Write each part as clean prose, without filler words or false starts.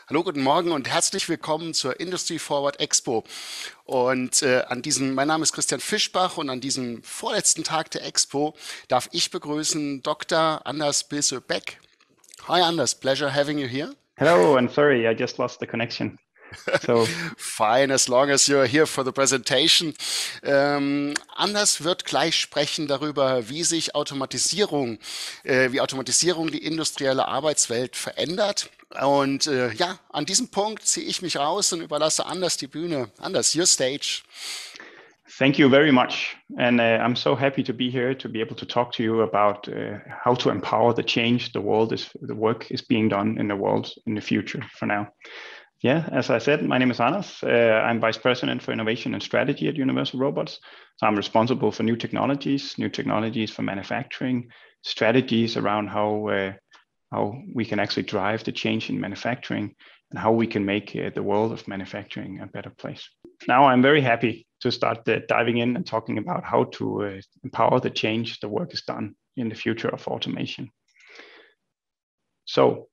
Hallo, guten Morgen und herzlich willkommen zur Industry.forward EXPO. Und mein Name ist Christian Fischbach und an diesem vorletzten Tag der Expo darf ich begrüßen Dr. Anders Bilse-Beck. Hi Anders, pleasure having you here. Hello, and sorry, I just lost the connection. So, Fine, as long as you're here for the presentation. Anders wird gleich sprechen darüber, wie Automatisierung die industrielle Arbeitswelt verändert. Und ja, an diesem Punkt ziehe ich mich raus und überlasse Anders die Bühne. Anders, your stage. thank you very much. And I'm so happy to be here to be able to talk to you about how to empower the change the work is being done in the world in the future for now. Yeah, as I said, my name is Anders. I'm Vice President for Innovation and Strategy at Universal Robots. So I'm responsible for new technologies for manufacturing, strategies around how we can actually drive the change in manufacturing and how we can make the world of manufacturing a better place. Now I'm very happy to start diving in and talking about how to empower the change the work is done in the future of automation. So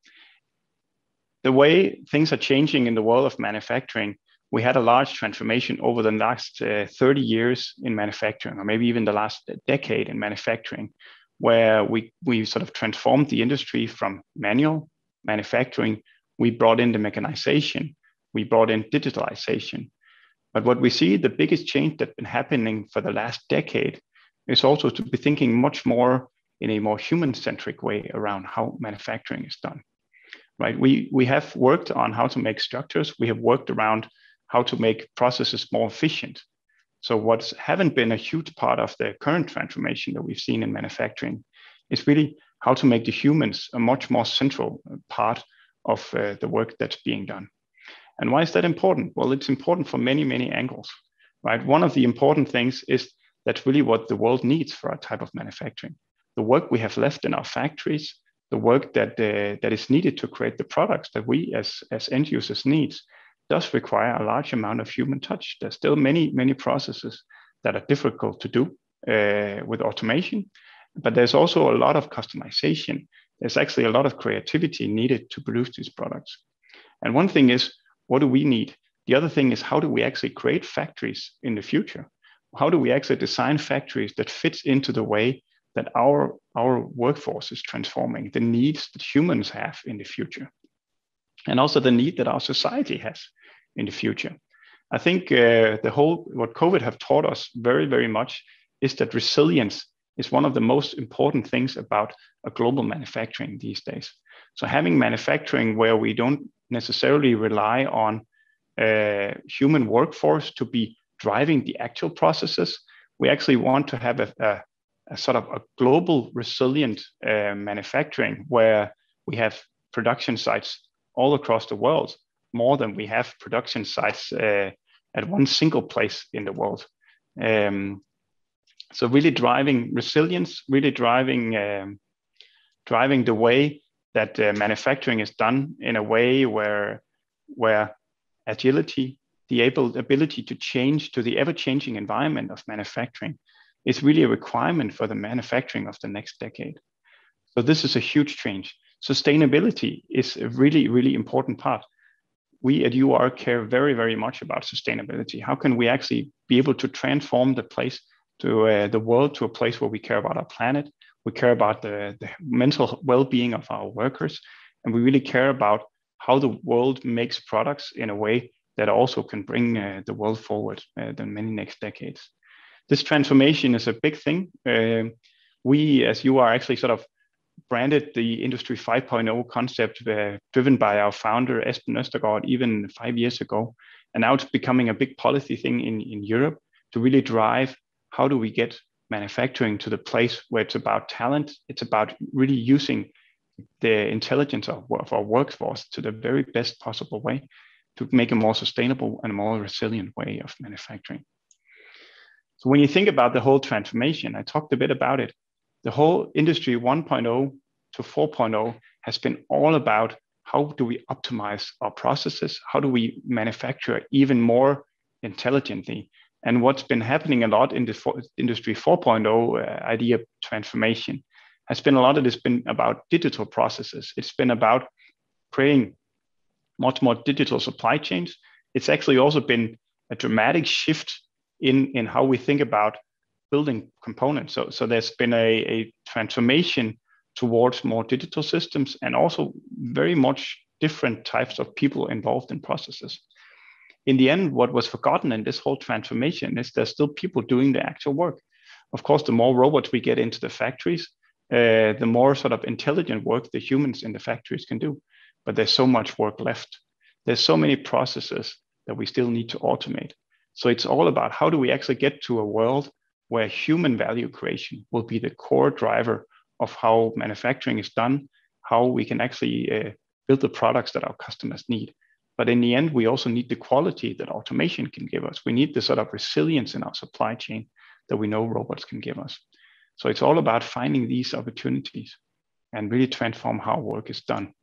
the way things are changing in the world of manufacturing, we had a large transformation over the last 30 years in manufacturing, or maybe even the last decade in manufacturing, where we sort of transformed the industry from manual manufacturing. We brought in the mechanization, we brought in digitalization. But what we see, the biggest change that's been happening for the last decade is also to be thinking much more in a more human-centric way around how manufacturing is done. Right? We have worked on how to make structures. We have worked around how to make processes more efficient. So what haven't been a huge part of the current transformation that we've seen in manufacturing is really how to make the humans a much more central part of the work that's being done. And why is that important? Well, it's important for many, many angles, right? One of the important things is that's really what the world needs for our type of manufacturing. The work we have left in our factories, the work that is needed to create the products that we as end users needs does require a large amount of human touch. There's still many, many processes that are difficult to do with automation, but there's also a lot of customization. There's actually a lot of creativity needed to produce these products. And one thing is, what do we need? The other thing is, how do we actually create factories in the future? How do we actually design factories that fits into the way that our workforce is transforming, the needs that humans have in the future, and also the need that our society has in the future. I think what COVID have taught us very, very much is that resilience is one of the most important things about a global manufacturing these days. So having manufacturing where we don't necessarily rely on human workforce to be driving the actual processes, we actually want to have a sort of a global resilient manufacturing where we have production sites all across the world, more than we have production sites at one single place in the world. So really driving resilience, really driving the way that manufacturing is done in a way where agility, the ability to change to the ever-changing environment of manufacturing is really a requirement for the manufacturing of the next decade. So this is a huge change. Sustainability is a really, really important part. We at UR care very, very much about sustainability. How can we actually be able to transform the world to a place where we care about our planet, we care about the mental well-being of our workers, and we really care about how the world makes products in a way that also can bring the world forward the many next decades. This transformation is a big thing. We, as you are, actually sort of branded the Industry 5.0 concept driven by our founder, Esben Østergaard, even 5 years ago. And now it's becoming a big policy thing in Europe to really drive how do we get manufacturing to the place where it's about talent, it's about really using the intelligence of our workforce to the very best possible way to make a more sustainable and more resilient way of manufacturing. So when you think about the whole transformation, I talked a bit about it. The whole industry 1.0 to 4.0 has been all about how do we optimize our processes? How do we manufacture even more intelligently? And what's been happening a lot in the industry 4.0 idea transformation has been a lot of it's been about digital processes. It's been about creating much more digital supply chains, it's actually also been a dramatic shift in how we think about building components. So there's been a transformation towards more digital systems and also very much different types of people involved in processes. In the end, what was forgotten in this whole transformation is there's still people doing the actual work. Of course, the more robots we get into the factories, the more sort of intelligent work the humans in the factories can do. But there's so much work left. There's so many processes that we still need to automate. So it's all about how do we actually get to a world where human value creation will be the core driver of how manufacturing is done, how we can actually build the products that our customers need. But in the end, we also need the quality that automation can give us. We need the sort of resilience in our supply chain that we know robots can give us. So it's all about finding these opportunities and really transform how work is done.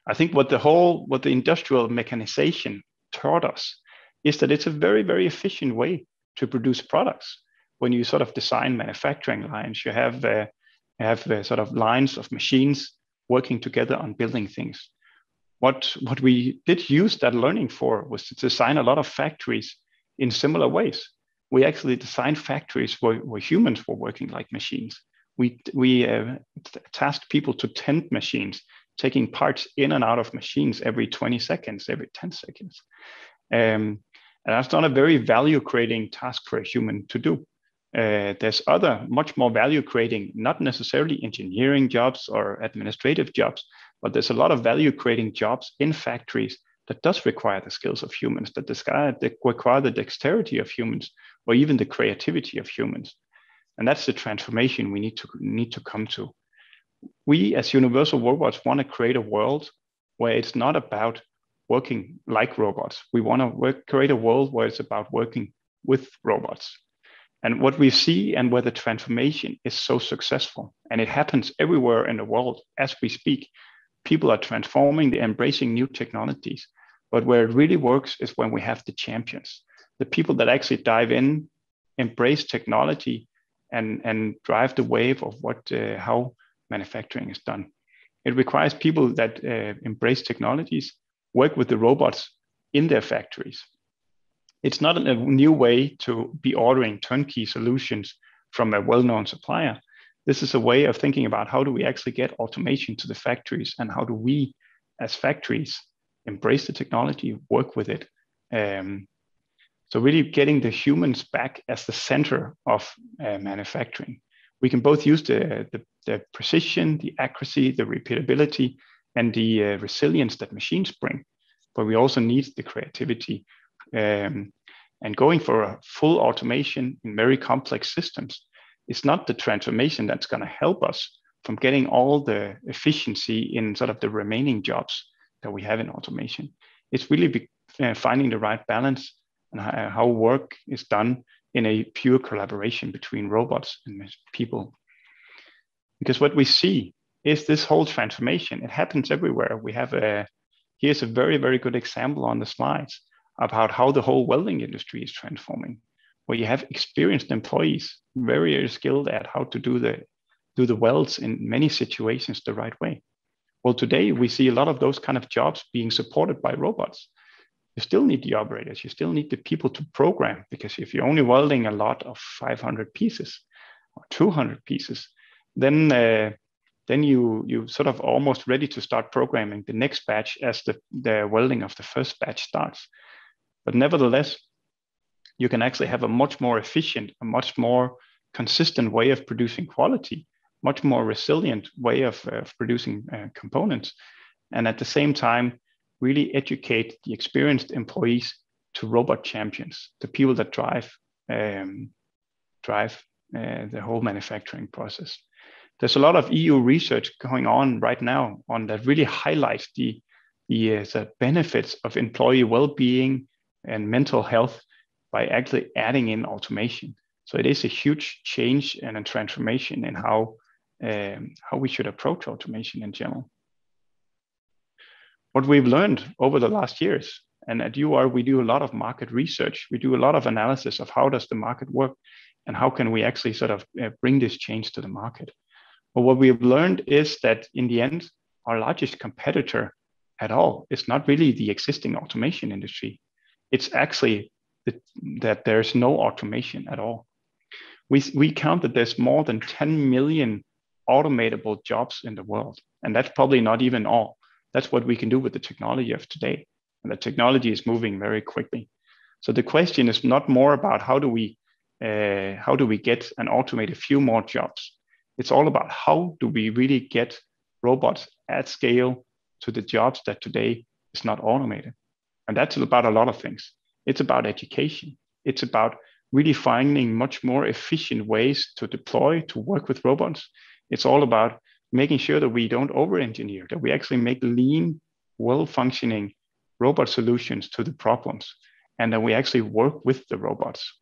I think what the industrial mechanization taught us is that it's a very, very efficient way to produce products. When you sort of design manufacturing lines, you have sort of lines of machines working together on building things. What we did use that learning for was to design a lot of factories in similar ways. We actually designed factories where humans were working like machines. We tasked people to tend machines, taking parts in and out of machines every 20 seconds, every 10 seconds. And that's not a very value-creating task for a human to do. There's other much more value-creating, not necessarily engineering jobs or administrative jobs, but there's a lot of value-creating jobs in factories that does require the skills of humans, that require the dexterity of humans, or even the creativity of humans. And that's the transformation we need to come to. We as Universal Robots want to create a world where it's not about working like robots. We want to create a world where it's about working with robots. And what we see and where the transformation is so successful, and it happens everywhere in the world as we speak, people are transforming, they're embracing new technologies. But where it really works is when we have the champions, the people that actually dive in, embrace technology, and drive the wave of how manufacturing is done. It requires people that embrace technologies, work with the robots in their factories. It's not a new way to be ordering turnkey solutions from a well-known supplier. This is a way of thinking about how do we actually get automation to the factories, and how do we as factories embrace the technology, work with it. So really getting the humans back as the center of manufacturing. We can both use the precision, the accuracy, the repeatability, and the resilience that machines bring, but we also need the creativity. And going for a full automation in very complex systems is not the transformation that's going to help us from getting all the efficiency in sort of the remaining jobs that we have in automation. It's really finding the right balance and how work is done in a pure collaboration between robots and people. Because what we see is this whole transformation, it happens everywhere. We have here's a very, very good example on the slides about how the whole welding industry is transforming, where you have experienced employees, very, very skilled at how to do the welds in many situations the right way. Well, today we see a lot of those kind of jobs being supported by robots. You still need the operators, you still need the people to program, because if you're only welding a lot of 500 pieces or 200 pieces, then you sort of almost ready to start programming the next batch as the welding of the first batch starts. But nevertheless, you can actually have a much more efficient, a much more consistent way of producing quality, much more resilient way of producing components, and at the same time, really educate the experienced employees to robot champions, the people that drive the whole manufacturing process. There's a lot of EU research going on right now on that really highlights the benefits of employee well-being and mental health by actually adding in automation. So it is a huge change and a transformation in how we should approach automation in general. What we've learned over the last years, and at UR we do a lot of market research, we do a lot of analysis of how does the market work and how can we actually sort of bring this change to the market. But what we have learned is that in the end, our largest competitor at all. It's not really the existing automation industry. It's actually that there's no automation at all. We count that there's more than 10 million automatable jobs in the world. And that's probably not even all. That's what we can do with the technology of today. And the technology is moving very quickly. So the question is not more about how do we get and automate a few more jobs. It's all about how do we really get robots at scale to the jobs that today is not automated. And that's about a lot of things. It's about education. It's about really finding much more efficient ways to deploy, to work with robots. It's all about making sure that we don't over-engineer, that we actually make lean, well-functioning robot solutions to the problems, and that we actually work with the robots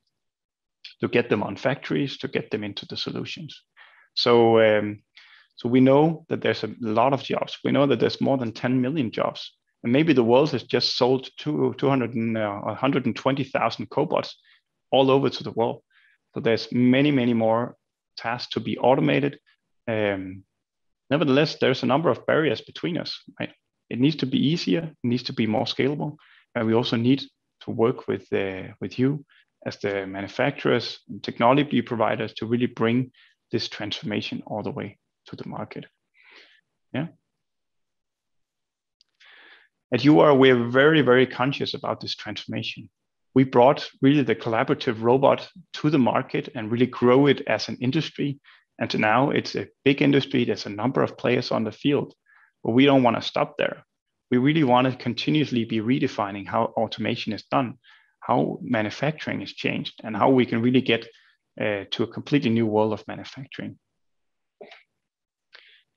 to get them on factories, to get them into the solutions. So we know that there's a lot of jobs. We know that there's more than 10 million jobs. And maybe the world has just sold 120,000 cobots all over to the world. So there's many, many more tasks to be automated. Nevertheless, there's a number of barriers between us, right? It needs to be easier, it needs to be more scalable, and we also need to work with you as the manufacturers and technology providers to really bring this transformation all the way to the market. Yeah. At UR, we're very, very conscious about this transformation. We brought really the collaborative robot to the market and really grow it as an industry. And now it's a big industry. There's a number of players on the field, but we don't want to stop there. We really want to continuously be redefining how automation is done, how manufacturing is changed, and how we can really get to a completely new world of manufacturing.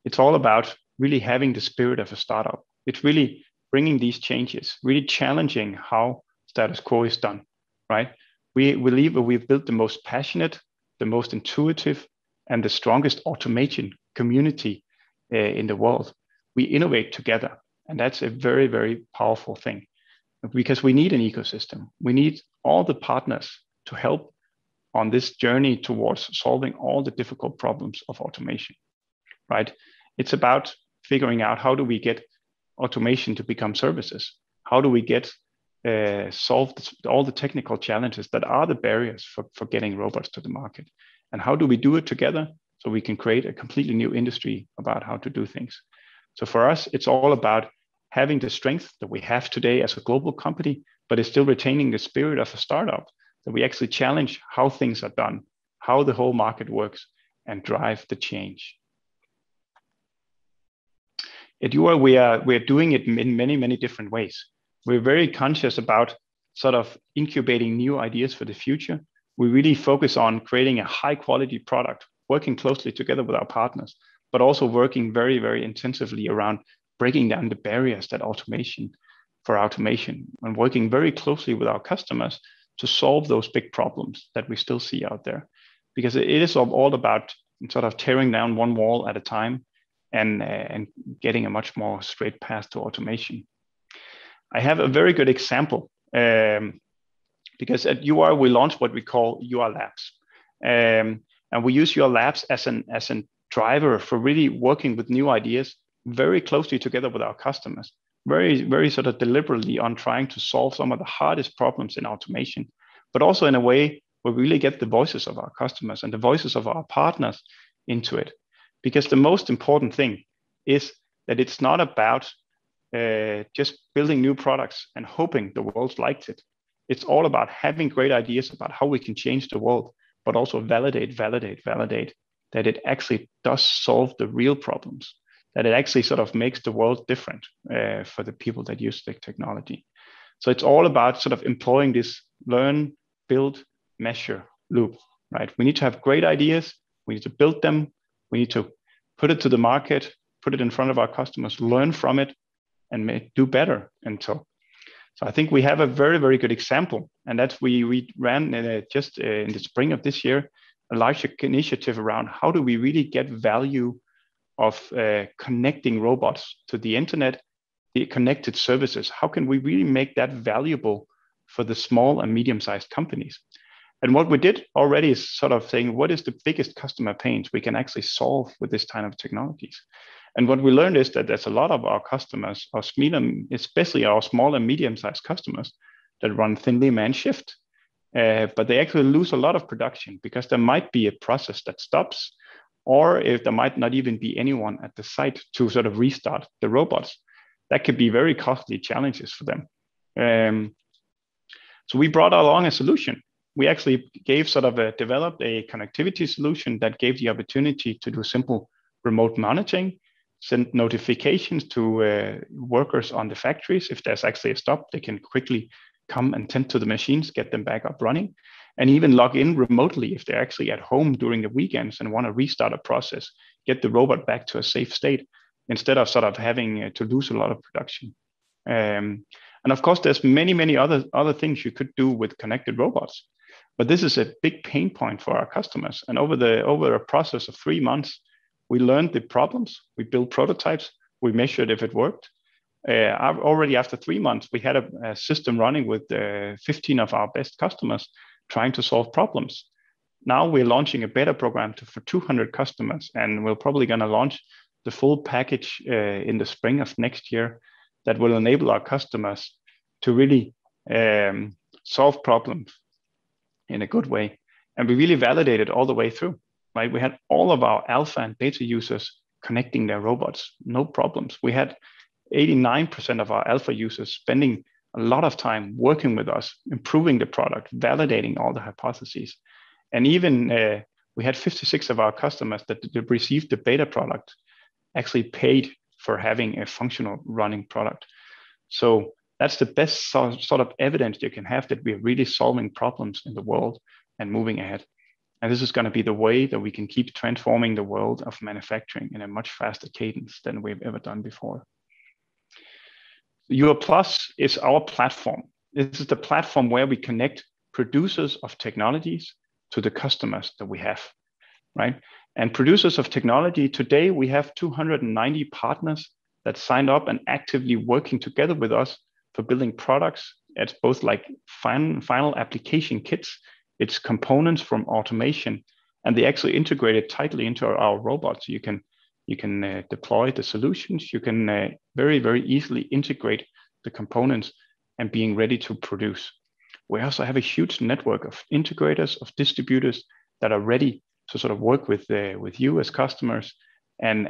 It's all about really having the spirit of a startup. It's really bringing these changes, really challenging how status quo is done, right? We believe that we've built the most passionate, the most intuitive, and the strongest automation community in the world. We innovate together, and that's a very, very powerful thing because we need an ecosystem. We need all the partners to help on this journey towards solving all the difficult problems of automation, right? It's about figuring out how do we get automation to become services? How do we get solve all the technical challenges that are the barriers for getting robots to the market? And how do we do it together so we can create a completely new industry about how to do things? So for us, it's all about having the strength that we have today as a global company, but it's still retaining the spirit of a startup, that we actually challenge how things are done, how the whole market works, and drive the change. At UR, we are doing it in many, many different ways. We're very conscious about sort of incubating new ideas for the future. We really focus on creating a high quality product, working closely together with our partners, but also working very, very intensively around breaking down the barriers that automation and working very closely with our customers to solve those big problems that we still see out there. Because it is all about sort of tearing down one wall at a time and getting a much more straight path to automation. I have a very good example because at UR we launched what we call UR Labs, and we use UR Labs as an driver for really working with new ideas very closely together with our customers, very, very sort of deliberately on trying to solve some of the hardest problems in automation, but also in a way where we really get the voices of our customers and the voices of our partners into it. Because the most important thing is that it's not about just building new products and hoping the world likes it. It's all about having great ideas about how we can change the world, but also validate that it actually does solve the real problems, that it actually sort of makes the world different for the people that use the technology. So it's all about sort of employing this learn, build, measure loop, right? We need to have great ideas. We need to build them. We need to put it to the market, put it in front of our customers, learn from it, and do better. And so I think we have a very, very good example. And that's we ran just in the spring of this year, a large initiative around how do we really get value of connecting robots to the internet, the connected services. How can we really make that valuable for the small and medium-sized companies? And what we did already is sort of saying, what is the biggest customer pains we can actually solve with this kind of technologies? And what we learned is that there's a lot of our customers, especially our small and medium-sized customers, that run thinly manned shift. But they actually lose a lot of production because there might be a process that stops, or if there might not even be anyone at the site to sort of restart the robots. That could be very costly challenges for them. So we brought along a solution. We actually developed a connectivity solution that gave the opportunity to do simple remote monitoring, send notifications to workers on the factories. If there's actually a stop, they can quickly come and tend to the machines, get them back up running, and even log in remotely if they're actually at home during the weekends and want to restart a process, get the robot back to a safe state instead of sort of having to lose a lot of production. And of course, there's many other things you could do with connected robots, but this is a big pain point for our customers. And over a process of 3 months, we learned the problems, we built prototypes, we measured if it worked. Already after 3 months, we had a system running with 15 of our best customers trying to solve problems. Now we're launching a beta program for 200 customers, and we're probably going to launch the full package in the spring of next year that will enable our customers to really solve problems in a good way. And we really validated all the way through, right? We had all of our alpha and beta users connecting their robots, no problems. We had 89% of our alpha users spending a lot of time working with us, improving the product, validating all the hypotheses. And even we had 56 of our customers that received the beta product actually paid for having a functional running product. So that's the best sort of evidence you can have that we're really solving problems in the world and moving ahead. And this is going to be the way that we can keep transforming the world of manufacturing in a much faster cadence than we've ever done before. UR+ is our platform. This is the platform where we connect producers of technologies to the customers that we have, right? And producers of technology, today we have 290 partners that signed up and actively working together with us for building products. It's both like final application kits, it's components from automation, and they actually integrate it tightly into our robots. You can deploy the solutions. You can very easily integrate the components and being ready to produce. We also have a huge network of integrators, of distributors that are ready to sort of work with you as customers and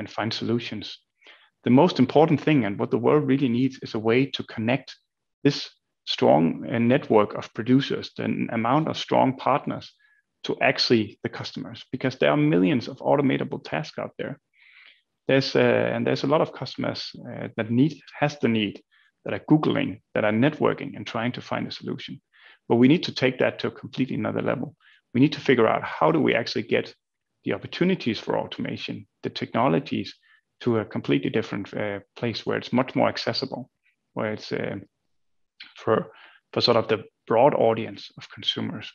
find solutions. The most important thing and what the world really needs is a way to connect this strong network of producers, the amount of strong partners, to actually the customers, because there are millions of automatable tasks out there. There's a lot of customers that has the need, that are Googling, that are networking and trying to find a solution. But we need to take that to a completely another level. We need to figure out how do we actually get the opportunities for automation, the technologies, to a completely different place where it's much more accessible, where it's for sort of the broad audience of consumers.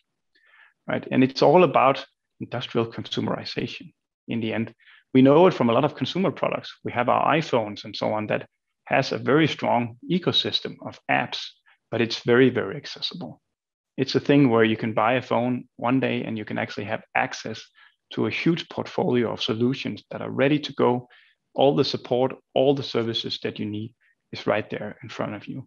Right? And it's all about industrial consumerization in the end. We know it from a lot of consumer products. We have our iPhones and so on that has a very strong ecosystem of apps, but it's very accessible. It's a thing where you can buy a phone one day and you can actually have access to a huge portfolio of solutions that are ready to go. All the support, all the services that you need is right there in front of you.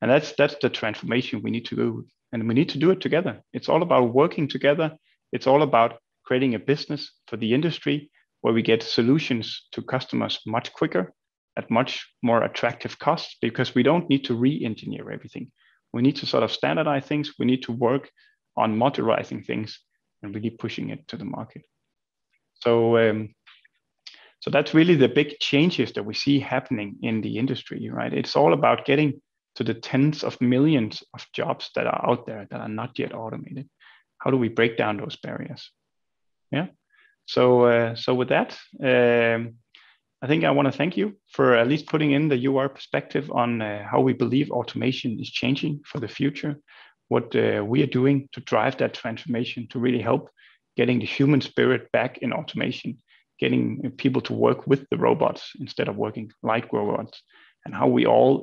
And that's the transformation we need to do. And we need to do it together. It's all about working together. It's all about creating a business for the industry where we get solutions to customers much quicker at much more attractive costs, because we don't need to re-engineer everything. We need to sort of standardize things. We need to work on modularizing things and really pushing it to the market. So that's really the big changes that we see happening in the industry, right? It's all about getting to the tens of millions of jobs that are out there that are not yet automated. How do we break down those barriers? Yeah. So with that, I think I want to thank you for at least putting in the UR perspective on how we believe automation is changing for the future, what we are doing to drive that transformation, to really help getting the human spirit back in automation, getting people to work with the robots instead of working like robots, and how we all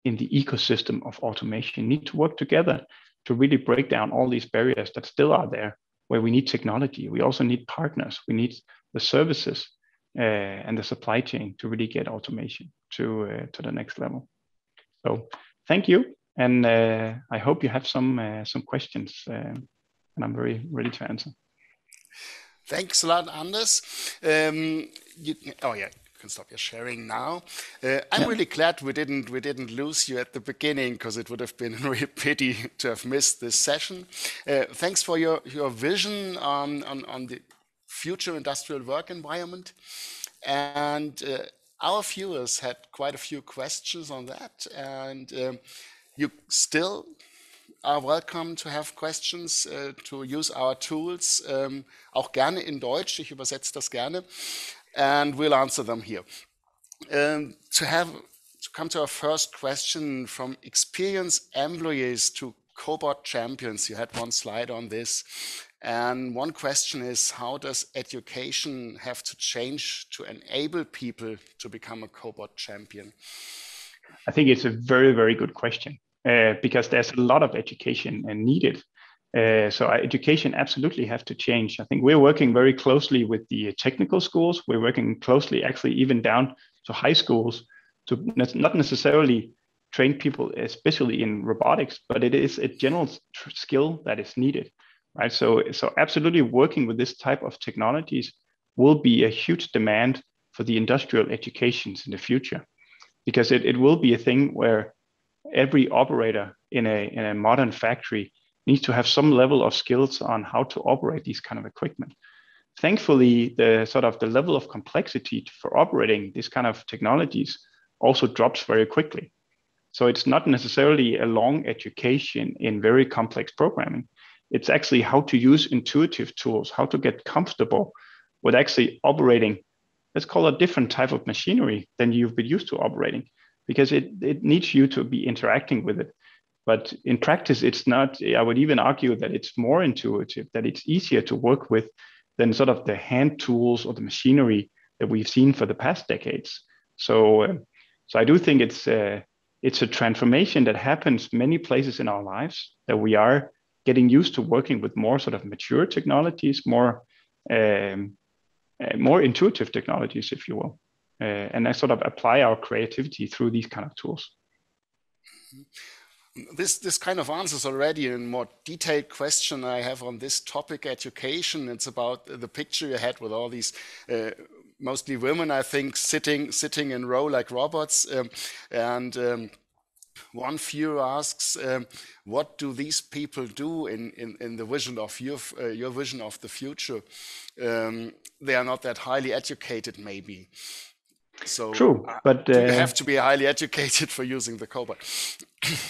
in the ecosystem of automation need to work together to really break down all these barriers that still are there, where we need technology. We also need partners. We need the services and the supply chain to really get automation to the next level. So thank you, and I hope you have some questions, and I'm very ready to answer. Thanks a lot, Anders. Oh yeah, you can stop your sharing now. I'm really glad we didn't lose you at the beginning, because it would have been a real pity to have missed this session. Thanks for your vision on the future industrial work environment, and our viewers had quite a few questions on that, and you still are welcome to have questions, to use our tools, auch gerne in Deutsch, ich übersetze das gerne, and we'll answer them here. To come to our first question, from experienced employees to cobot champions, you had one slide on this, and one question is, how does education have to change to enable people to become a cobot champion? I think it's a very, very good question. Because there's a lot of education needed. So our education absolutely have to change. I think we're working very closely with the technical schools. We're working closely, actually, even down to high schools, to not necessarily train people, especially in robotics, but it is a general skill that is needed, right? So absolutely working with this type of technologies will be a huge demand for the industrial educations in the future, because it will be a thing where every operator in a modern factory needs to have some level of skills on how to operate these kind of equipment. Thankfully, the level of complexity for operating these kind of technologies also drops very quickly. So it's not necessarily a long education in very complex programming. It's actually how to use intuitive tools, how to get comfortable with actually operating, let's call it a different type of machinery than you've been used to operating, because it needs you to be interacting with it. But in practice, it's not. I would even argue that it's more intuitive, that it's easier to work with than sort of the hand tools or the machinery that we've seen for the past decades. So I do think it's a transformation that happens many places in our lives, that we are getting used to working with more sort of mature technologies, more intuitive technologies, if you will. And I sort of apply our creativity through these kind of tools. This kind of answers already a more detailed question I have on this topic, education. It's about the picture you had with all these mostly women, I think, sitting in row like robots. One viewer asks, what do these people do in the vision of your vision of the future? They are not that highly educated, maybe. So true, but do you have to be highly educated for using the cobot?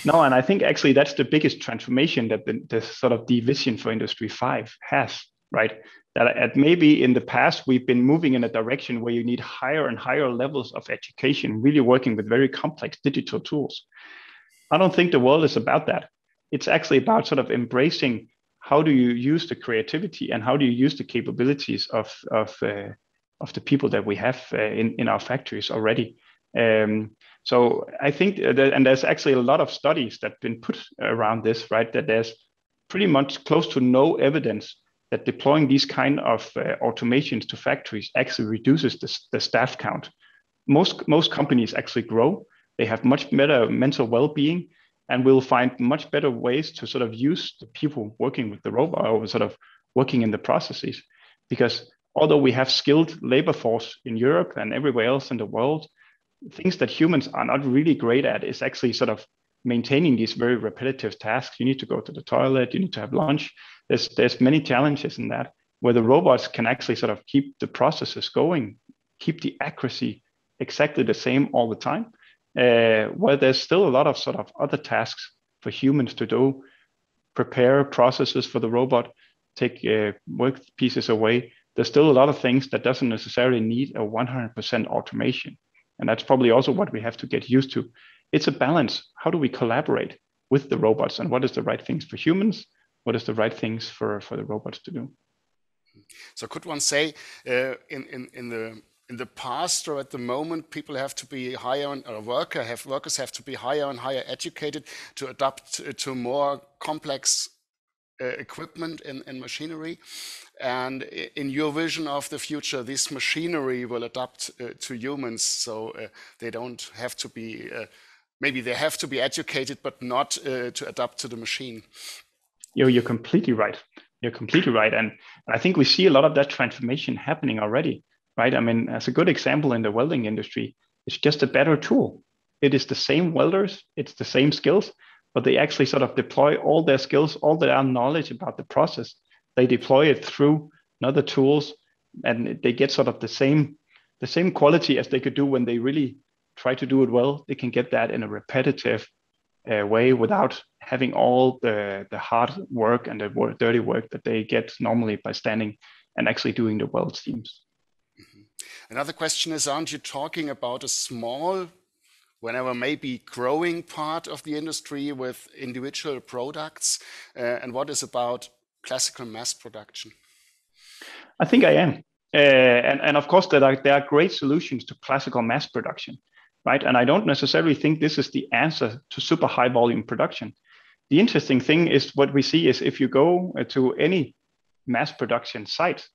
No, and I think actually that's the biggest transformation that the sort of the vision for Industry 5 has, right? That maybe in the past we've been moving in a direction where you need higher and higher levels of education, really working with very complex digital tools. I don't think the world is about that. It's actually about sort of embracing how do you use the creativity and how do you use the capabilities of the people that we have in our factories already. So I think and there's actually a lot of studies that have been put around this, right? That there's pretty much close to no evidence that deploying these kind of automations to factories actually reduces the staff count. Most companies actually grow. They have much better mental well-being, and will find much better ways to sort of use the people working with the robot or sort of working in the processes. Because although we have skilled labor force in Europe and everywhere else in the world, things that humans are not really great at is actually sort of maintaining these very repetitive tasks. You need to go to the toilet, you need to have lunch. There's many challenges in that, where the robots can actually sort of keep the processes going, keep the accuracy exactly the same all the time. While there's still a lot of sort of other tasks for humans to do, prepare processes for the robot, take work pieces away. There's still a lot of things that doesn't necessarily need a 100% automation. And that's probably also what we have to get used to. It's a balance. How do we collaborate with the robots, and what is the right things for humans? What is the right things for the robots to do? So could one say in the past or at the moment, people have to be higher, or workers have to be higher and higher educated to adapt to more complex equipment and machinery. And in your vision of the future, this machinery will adapt to humans, so they don't have to be, maybe they have to be educated, but not to adapt to the machine. You're completely right. You're completely right. And I think we see a lot of that transformation happening already, right? I mean, as a good example in the welding industry, it's just a better tool. It is the same welders, it's the same skills, but they actually sort of deploy all their skills, all their knowledge about the process. They deploy it through other tools, and they get sort of the same quality as they could do when they really try to do it well. They can get that in a repetitive way without having all the hard work and the dirty work that they get normally by standing and actually doing the weld seams. Another question is, aren't you talking about a small, whenever maybe growing part of the industry with individual products? And what is about classical mass production? I think I am. And of course, there are great solutions to classical mass production, right? And I don't necessarily think this is the answer to super high volume production. The interesting thing is what we see is if you go to any mass production site,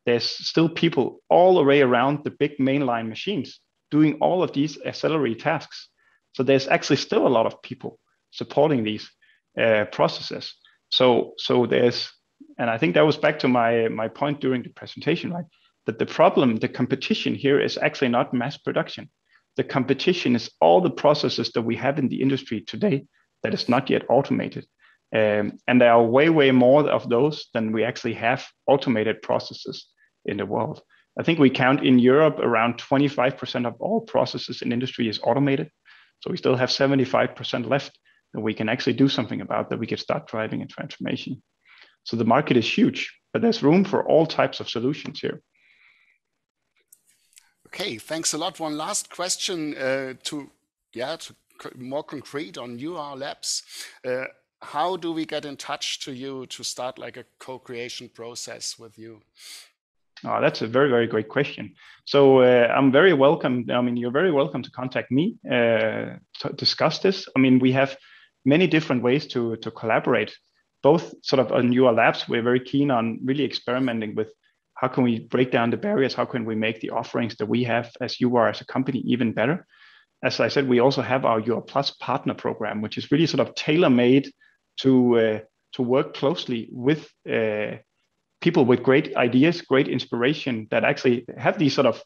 there's still people all the way around the big mainline machines doing all of these ancillary tasks. So there's actually still a lot of people supporting these processes. So there's, and I think that was back to my point during the presentation, right? That the competition here is actually not mass production. The competition is all the processes that we have in the industry today that is not yet automated. And there are way more of those than we actually have automated processes in the world. I think we count in Europe around 25% of all processes in industry is automated. So we still have 75% left that we can actually do something about, that we can start driving a transformation. So the market is huge, but there's room for all types of solutions here. Okay, thanks a lot. One last question to more concrete on UR Labs. How do we get in touch to you to start like a co-creation process with you? Oh, that's a very great question. So I'm very welcome. I mean, you're very welcome to contact me to discuss this. I mean, we have many different ways to collaborate, both sort of on UR Labs. We're very keen on really experimenting with how can we break down the barriers? How can we make the offerings that we have as UR as a company even better? As I said, we also have our UR Plus partner program, which is really sort of tailor-made to work closely with people with great ideas, great inspiration, that actually have these sort of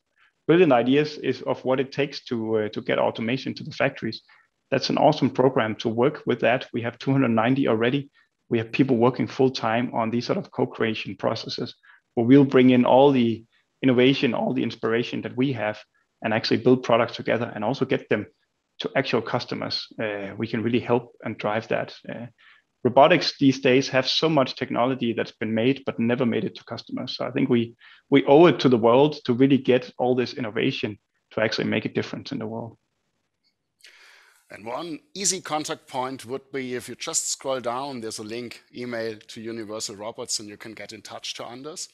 brilliant ideas of what it takes to get automation to the factories. That's an awesome program to work with that. We have 290 already. We have people working full time on these sort of co-creation processes, where we'll bring in all the innovation, all the inspiration that we have, and actually build products together and also get them to actual customers. We can really help and drive that. Robotics these days have so much technology that's been made but never made it to customers. So I think we owe it to the world to really get all this innovation to actually make a difference in the world. And one easy contact point would be if you just scroll down, there's a link, email to Universal Robots, and you can get in touch to Anders.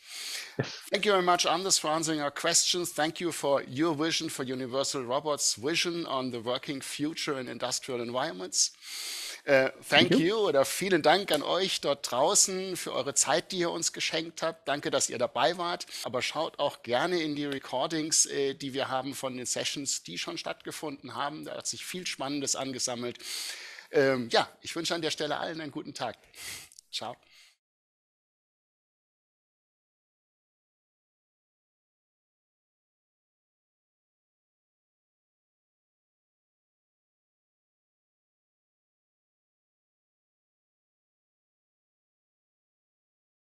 Yes. Thank you very much, Anders, for answering our questions. Thank you for your vision for Universal Robots' vision on the working future in industrial environments. Thank you oder vielen Dank an euch dort draußen für eure Zeit, die ihr uns geschenkt habt. Danke, dass ihr dabei wart. Aber schaut auch gerne in die Recordings, die wir haben von den Sessions, die schon stattgefunden haben. Da hat sich viel Spannendes angesammelt. Ja, ich wünsche an der Stelle allen einen guten Tag. Ciao.